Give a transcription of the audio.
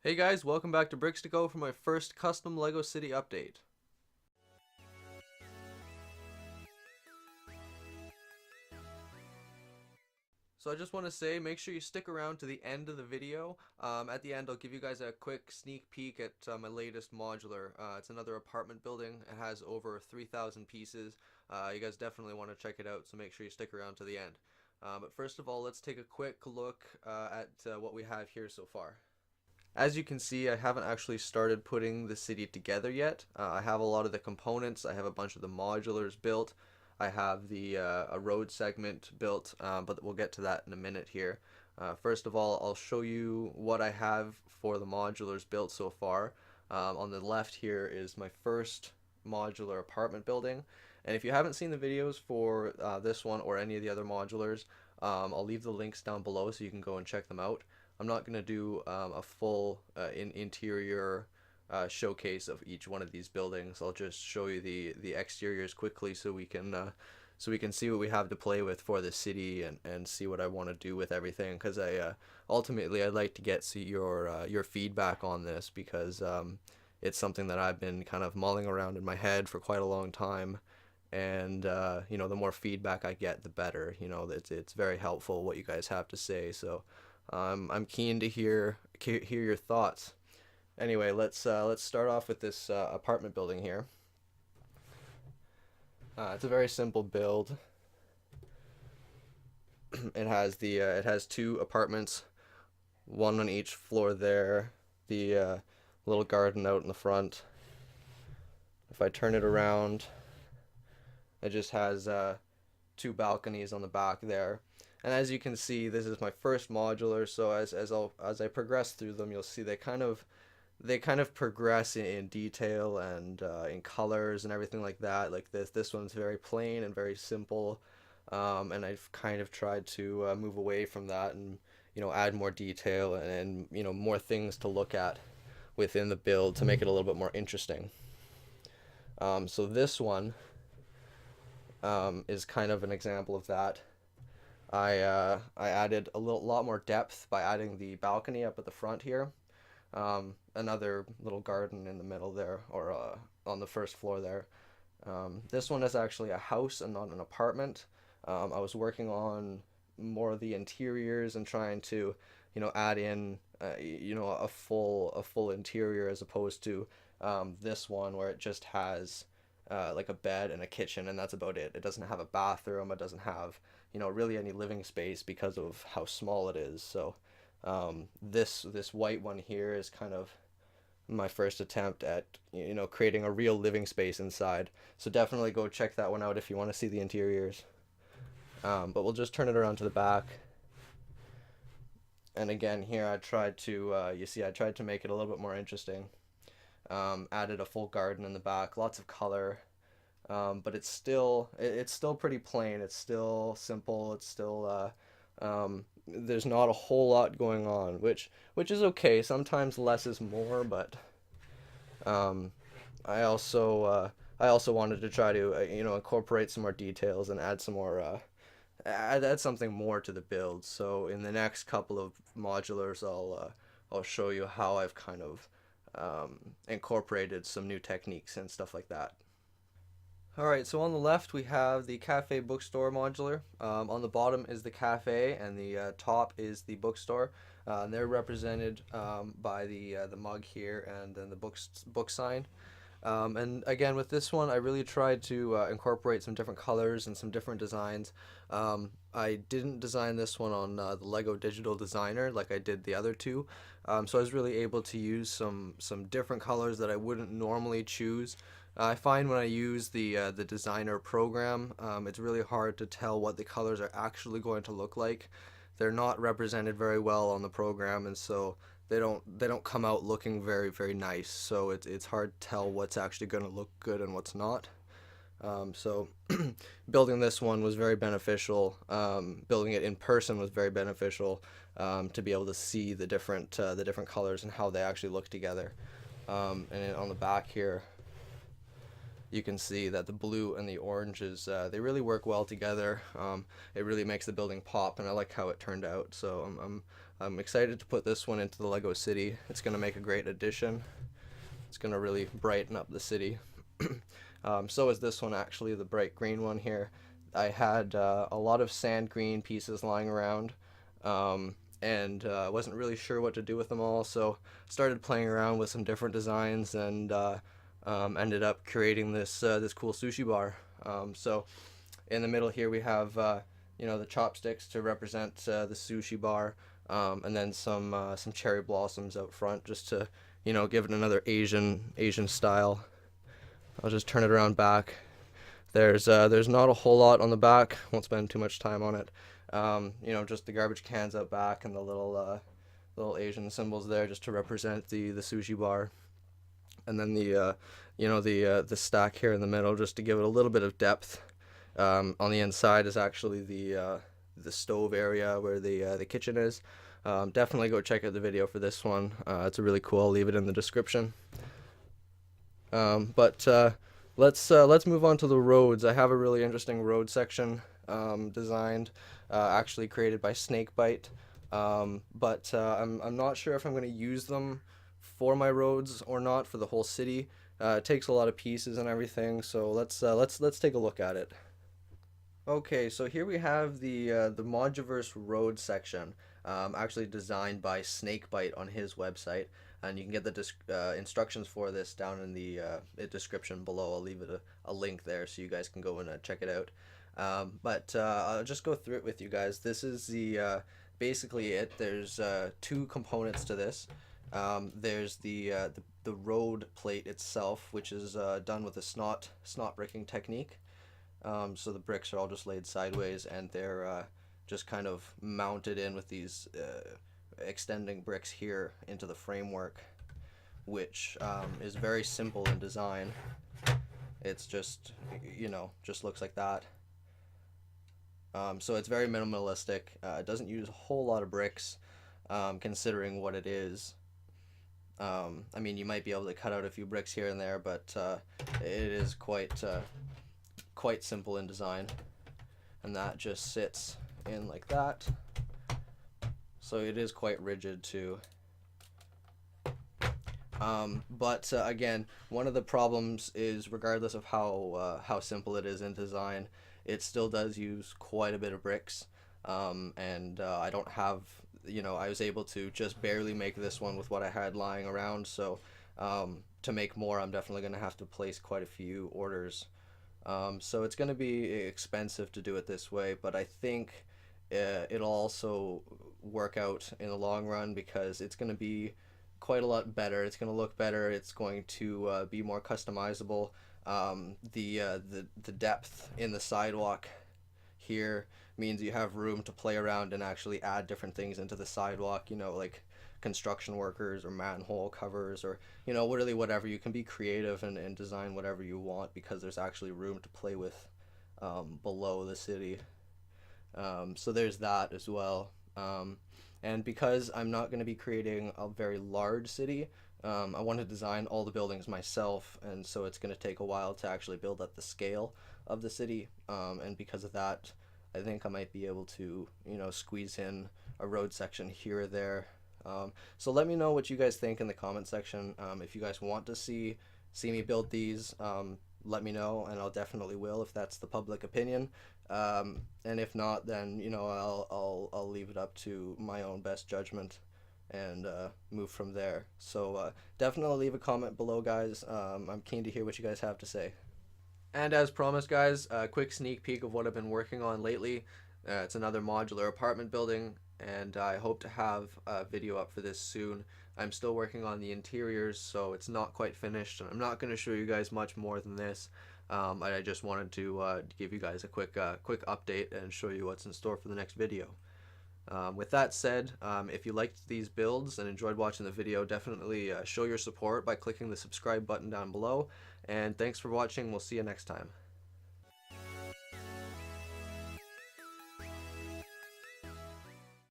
Hey guys, welcome back to BricksToGo for my first custom LEGO City update. So I just want to say, make sure you stick around to the end of the video. At the end, I'll give you guys a quick sneak peek at my latest modular. It's another apartment building. It has over 3,000 pieces. You guys definitely want to check it out, so make sure you stick around to the end. But first of all, let's take a quick look at what we have here so far. As you can see, I haven't actually started putting the city together yet. I have a lot of the components. I have a bunch of the modulars built. I have the a road segment built, but we'll get to that in a minute here. First of all, I'll show you what I have for the modulars built so far. On the left here is my first modular apartment building. And if you haven't seen the videos for this one or any of the other modulars, I'll leave the links down below so you can go and check them out. I'm not going to do a full interior showcase of each one of these buildings. I'll just show you the exteriors quickly so we can see what we have to play with for the city and see what I want to do with everything, because ultimately I'd like to get your feedback on this, because it's something that I've been kind of mulling around in my head for quite a long time. And the more feedback I get, the better. It's very helpful what you guys have to say. So I'm keen to hear your thoughts. Anyway, let's start off with this apartment building here. It's a very simple build. It has two apartments, one on each floor there. The little garden out in the front. If I turn it around, it just has two balconies on the back there. And as you can see, this is my first modular, so as I progress through them, you'll see they kind of progress in detail and in colors and everything like that. Like this one's very plain and very simple, and I've kind of tried to move away from that and add more detail and more things to look at within the build to make it a little bit more interesting. So this one is kind of an example of that. I added a lot more depth by adding the balcony up at the front here. Another little garden in the middle there, or on the first floor there. This one is actually a house and not an apartment. I was working on more of the interiors and trying to, add in, a full interior, as opposed to this one where it just has like a bed and a kitchen, and that's about it. It doesn't have a bathroom. It doesn't have, really any living space because of how small it is. So this white one here is kind of my first attempt at creating a real living space inside. So definitely go check that one out if you want to see the interiors. But we'll just turn it around to the back. And again, here I tried to I tried to make it a little bit more interesting. Added a full garden in the back, lots of color. But it's still pretty plain. It's still simple. It's still there's not a whole lot going on, which is okay. Sometimes less is more, but um, I also wanted to try to incorporate some more details and add some more add something more to the build. So in the next couple of modulars, I'll show you how I've kind of incorporated some new techniques and stuff like that. Alright, so on the left we have the cafe bookstore modular. On the bottom is the cafe, and the top is the bookstore. And they're represented by the mug here and then the book sign. And again, with this one, I really tried to incorporate some different colors and some different designs. I didn't design this one on the Lego Digital Designer like I did the other two. So I was really able to use some different colors that I wouldn't normally choose. I find when I use the designer program, it's really hard to tell what the colors are actually going to look like. They're not represented very well on the program, and so they don't come out looking very very nice. So it's hard to tell what's actually going to look good and what's not. So building this one was very beneficial. Building it in person was very beneficial, to be able to see the different colors and how they actually look together. And then on the back here, you can see that the blue and the oranges, they really work well together. It really makes the building pop, and I like how it turned out. So I'm I'm excited to put this one into the Lego City. It's going to make a great addition. It's going to really brighten up the city. So is this one, actually, the bright green one here. I had a lot of sand green pieces lying around, and wasn't really sure what to do with them all, so started playing around with some different designs, and ended up creating this cool sushi bar. So in the middle here we have the chopsticks to represent the sushi bar, and then some cherry blossoms out front just to give it another Asian style. I'll just turn it around back. There's not a whole lot on the back. Won't spend too much time on it. Just the garbage cans out back and the little Asian symbols there just to represent the sushi bar, and then the stack here in the middle just to give it a little bit of depth. On the inside is actually the stove area where the kitchen is. Definitely go check out the video for this one. It's really cool. I'll leave it in the description. But let's move on to the roads. I have a really interesting road section designed, actually created by Snakebite. But I'm not sure if I'm going to use them for my roads or not for the whole city. It takes a lot of pieces and everything, so let's take a look at it. Okay, so here we have the Moduverse Road section, actually designed by Snakebite on his website, and you can get the instructions for this down in the description below. I'll leave it a link there so you guys can go and check it out. But I'll just go through it with you guys. This is basically it. There's two components to this. There's the road plate itself, which is done with a snot bricking technique. So the bricks are all just laid sideways, and they're just kind of mounted in with these extending bricks here into the framework, which is very simple in design. It's just just looks like that. So it's very minimalistic. It doesn't use a whole lot of bricks, considering what it is. I mean, you might be able to cut out a few bricks here and there, but it is quite simple in design, and that just sits in like that. So it is quite rigid too. But again, one of the problems is, regardless of how simple it is in design, it still does use quite a bit of bricks. And I don't have, I was able to just barely make this one with what I had lying around. So to make more, I'm definitely going to have to place quite a few orders. So it's going to be expensive to do it this way, but I think it'll also work out in the long run, because it's going to be quite a lot better. It's going to look better. It's going to be more customizable. The depth in the sidewalk here means you have room to play around and actually add different things into the sidewalk, like construction workers or manhole covers, or really whatever. You can be creative and design whatever you want, because there's actually room to play with below the city. So there's that as well. And because I'm not going to be creating a very large city, I want to design all the buildings myself, and so it's going to take a while to actually build up the scale of the city. And because of that, I think I might be able to squeeze in a road section here or there. So let me know what you guys think in the comment section. If you guys want to see me build these, let me know, and I'll definitely will if that's the public opinion. And if not, then I'll leave it up to my own best judgment and move from there. So definitely leave a comment below, guys. I'm keen to hear what you guys have to say. And as promised, guys, a quick sneak peek of what I've been working on lately. It's another modular apartment building, and I hope to have a video up for this soon. I'm still working on the interiors, so it's not quite finished, and I'm not going to show you guys much more than this. I just wanted to give you guys a quick update and show you what's in store for the next video. With that said, if you liked these builds and enjoyed watching the video, definitely show your support by clicking the subscribe button down below. And thanks for watching. We'll see you next time.